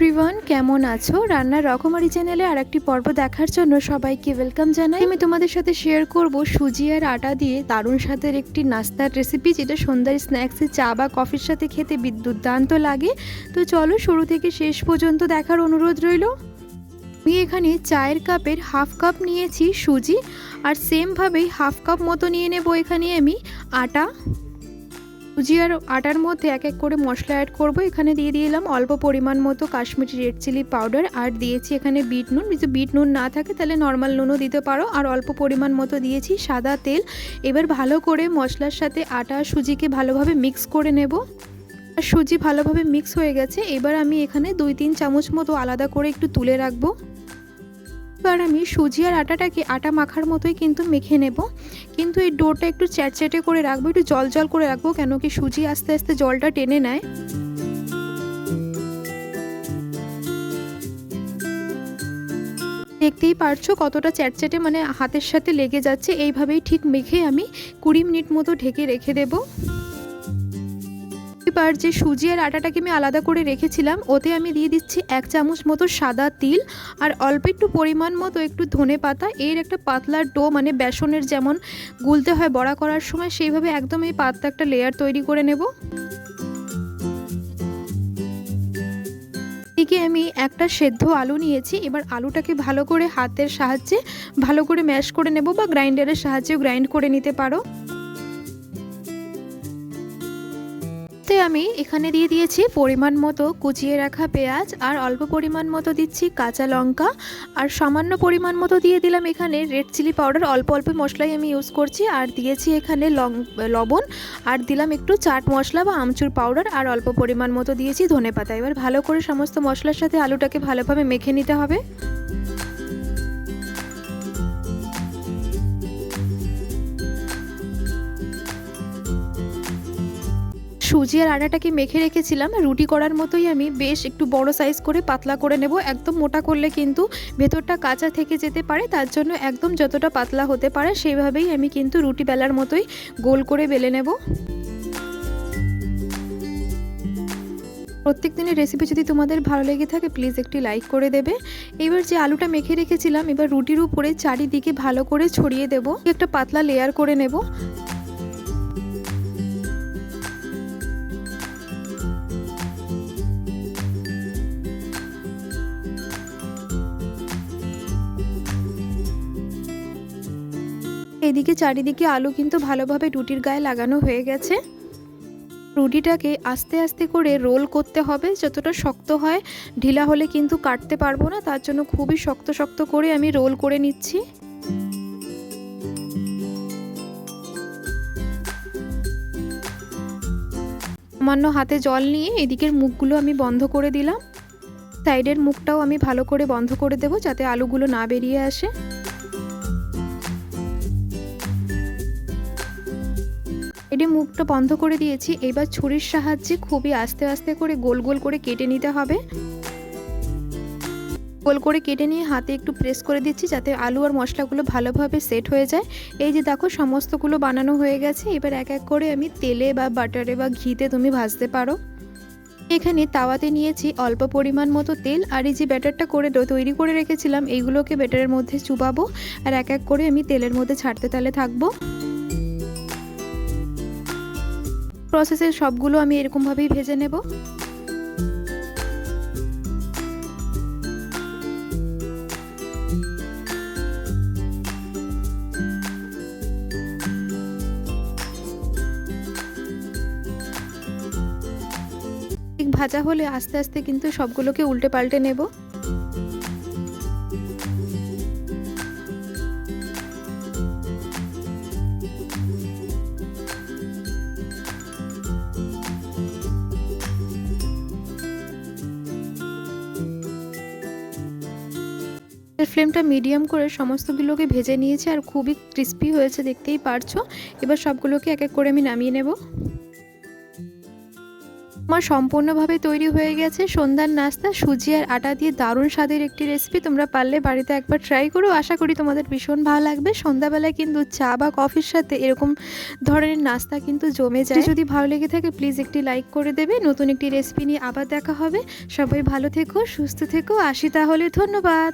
Everyone, কেমন আছো? রান্নার রকমারি চ্যানেলে আরেকটি পর্ব দেখার জন্য সবাইকে ওয়েলকাম জানাই। আমি তোমাদের সাথে শেয়ার করব সুজি আর আটা দিয়ে দারুণ স্বাদের একটি নাস্তার রেসিপি, যেটা সন্ধ্যার স্ন্যাক্সে চা বা কফির সাথে খেতে দুর্দান্ত লাগে। তো চলো শুরু থেকে শেষ পর্যন্ত দেখার অনুরোধ রইল। আমি এখানে চায়ের কাপের হাফ কাপ নিয়েছি সুজি, আর সেমভাবেই হাফ কাপ মতো নিয়ে নেব এখানে আমি আটা। সুজি আর আটার মধ্যে এক এক করে মশলা অ্যাড করব। এখানে দিয়ে দিলাম অল্প পরিমাণ মতো কাশ্মীরি রেড চিলি পাউডার, আর দিয়েছি এখানে বিট নুন। যদি বিট নুন না থাকে তাহলে নর্মাল নুনও দিতে পারো। আর অল্প পরিমাণ মতো দিয়েছি সাদা তেল। এবার ভালো করে মশলার সাথে আটা সুজিকে ভালোভাবে মিক্স করে নেব। আর সুজি ভালোভাবে মিক্স হয়ে গেছে। এবার আমি এখানে 2-3 চামচ মতো আলাদা করে একটু তুলে রাখবো। এবার আমি সুজি আর আটাটাকে আটা মাখার মতোই কিন্তু মেখে নেব, কিন্তু এই ডোটা একটু চ্যাটচ্যাটে করে রাখবো, একটু জল জল করে রাখবো, কেন কি সুজি আস্তে আস্তে জলটা টেনে নেয়। দেখতেই পারছো কতটা চ্যাটচ্যাটে, মানে হাতের সাথে লেগে যাচ্ছে। এইভাবেই ঠিক মেখে আমি 20 মিনিট মতো ঢেকে রেখে দেবো। এবার যে সুজি আর আটাটাকে আমি আলাদা করে রেখেছিলাম, ওতে আমি দিয়ে দিচ্ছি 1 চামচ মতো সাদা তিল, আর অল্প একটু পরিমাণ মতো একটু ধনে পাতা। এর একটা পাতলা ডো, মানে বেসনের যেমন গুলতে হয় বড়া করার সময়, সেইভাবে একদম এই পাতলা একটা লেয়ার তৈরি করে নেব। এদিকে আমি একটা সেদ্ধ আলু নিয়েছি। এবার আলুটাকে ভালো করে হাতের সাহায্যে ভালো করে ম্যাশ করে নেব, বা গ্রাইন্ডারের সাহায্যেও গ্রাইন্ড করে নিতে পারো। আমি এখানে দিয়ে দিয়েছি পরিমাণ মতো কুচিয়ে রাখা পেঁয়াজ, আর অল্প পরিমাণ মতো দিচ্ছি কাঁচা লঙ্কা, আর সামান্য পরিমাণ মতো দিয়ে দিলাম এখানে রেড চিলি পাউডার। অল্প অল্প মশলাই আমি ইউজ করছি। আর দিয়েছি এখানে লবণ, আর দিলাম একটু চাট মশলা বা আমচুর পাউডার, আর অল্প পরিমাণ মতো দিয়েছি ধনেপাতা। এবার ভালো করে সমস্ত মশলার সাথে আলুটাকে ভালোভাবে মেখে নিতে হবে। সুজি আর আটাটাকে মেখে রেখেছিলাম রুটি করার মতোই আমি বেশ একটু বড় সাইজ করে পাতলা করে নেব। একদম মোটা করলে কিন্তু ভেতরটা কাঁচা থেকে যেতে পারে, তার জন্য একদম যতটা পাতলা হতে পারে সেইভাবেই আমি কিন্তু রুটি বেলার মতোই গোল করে বেলে নেব। প্রত্যেক দিনের রেসিপি যদি তোমাদের ভালো লেগে থাকে প্লিজ একটি লাইক করে দেবে। এবার যে আলুটা মেখে রেখেছিলাম, এবার রুটির উপরে চারিদিকে ভালো করে ছড়িয়ে দেব, একটা পাতলা লেয়ার করে নেব। এদিকে চারিদিকে আলু কিন্তু ভালোভাবে রুটির গায়ে লাগানো হয়ে গেছে। রুটিটাকে আস্তে আস্তে করে রোল করতে হবে, যতটা শক্ত হয়, ঢিলা হলে কিন্তু কাটতে পারবো না, তার জন্য খুবই শক্ত শক্ত করে আমি রোল করে নিচ্ছি। সামান্য হাতে জল নিয়ে এদিকের মুখগুলো আমি বন্ধ করে দিলাম। সাইডের মুখটাও আমি ভালো করে বন্ধ করে দেবো, যাতে আলুগুলো না বেরিয়ে আসে। এটি মুখটা বন্ধ করে দিয়েছি। এবার ছুরির সাহায্যে খুবই আস্তে আস্তে করে গোল গোল করে কেটে নিতে হবে। গোল করে কেটে নিয়ে হাতে একটু প্রেস করে দিচ্ছি, যাতে আলু আর মশলাগুলো ভালোভাবে সেট হয়ে যায়। এই যে দেখো সমস্তগুলো বানানো হয়ে গেছে। এবার এক এক করে আমি তেলে বা বাটারে বা ঘিতে তুমি ভাজতে পারো। এখানে তাওয়াতে নিয়েছি অল্প পরিমাণ মতো তেল, আর এই যে ব্যাটারটা করে তৈরি করে রেখেছিলাম, এইগুলোকে ব্যাটারের মধ্যে চুবাবো, আর এক এক করে আমি তেলের মধ্যে ছাড়তে তালে থাকবো। প্রসেসে সবগুলো আমি এরকমভাবেই ভেজে নেব। ঠিক ভাজা হলে আস্তে আস্তে কিন্তু সবগুলোকে উল্টে পাল্টে নেব। ফ্লেমটা মিডিয়াম করে সমস্তগুলোকে ভেজে নিয়েছি, আর খুবই ক্রিস্পি হয়েছে, দেখতেই পারছো। এবার সবগুলোকে এক এক করে আমি নামিয়ে নেব। আমার সম্পূর্ণভাবে তৈরি হয়ে গেছে সন্ধ্যার নাস্তা সুজি আর আটা দিয়ে দারুণ স্বাদের একটি রেসিপি। তোমরা পারলে বাড়িতে একবার ট্রাই করো, আশা করি তোমাদের ভীষণ ভালো লাগবে। সন্ধ্যাবেলায় কিন্তু চা বা কফির সাথে এরকম ধরনের নাস্তা কিন্তু জমে যায়। যদি ভালো লেগে থাকে প্লিজ একটি লাইক করে দেবে। নতুন একটি রেসিপি নিয়ে আবার দেখা হবে। সবাই ভালো থেকো, সুস্থ থেকো, আসি তাহলে, ধন্যবাদ।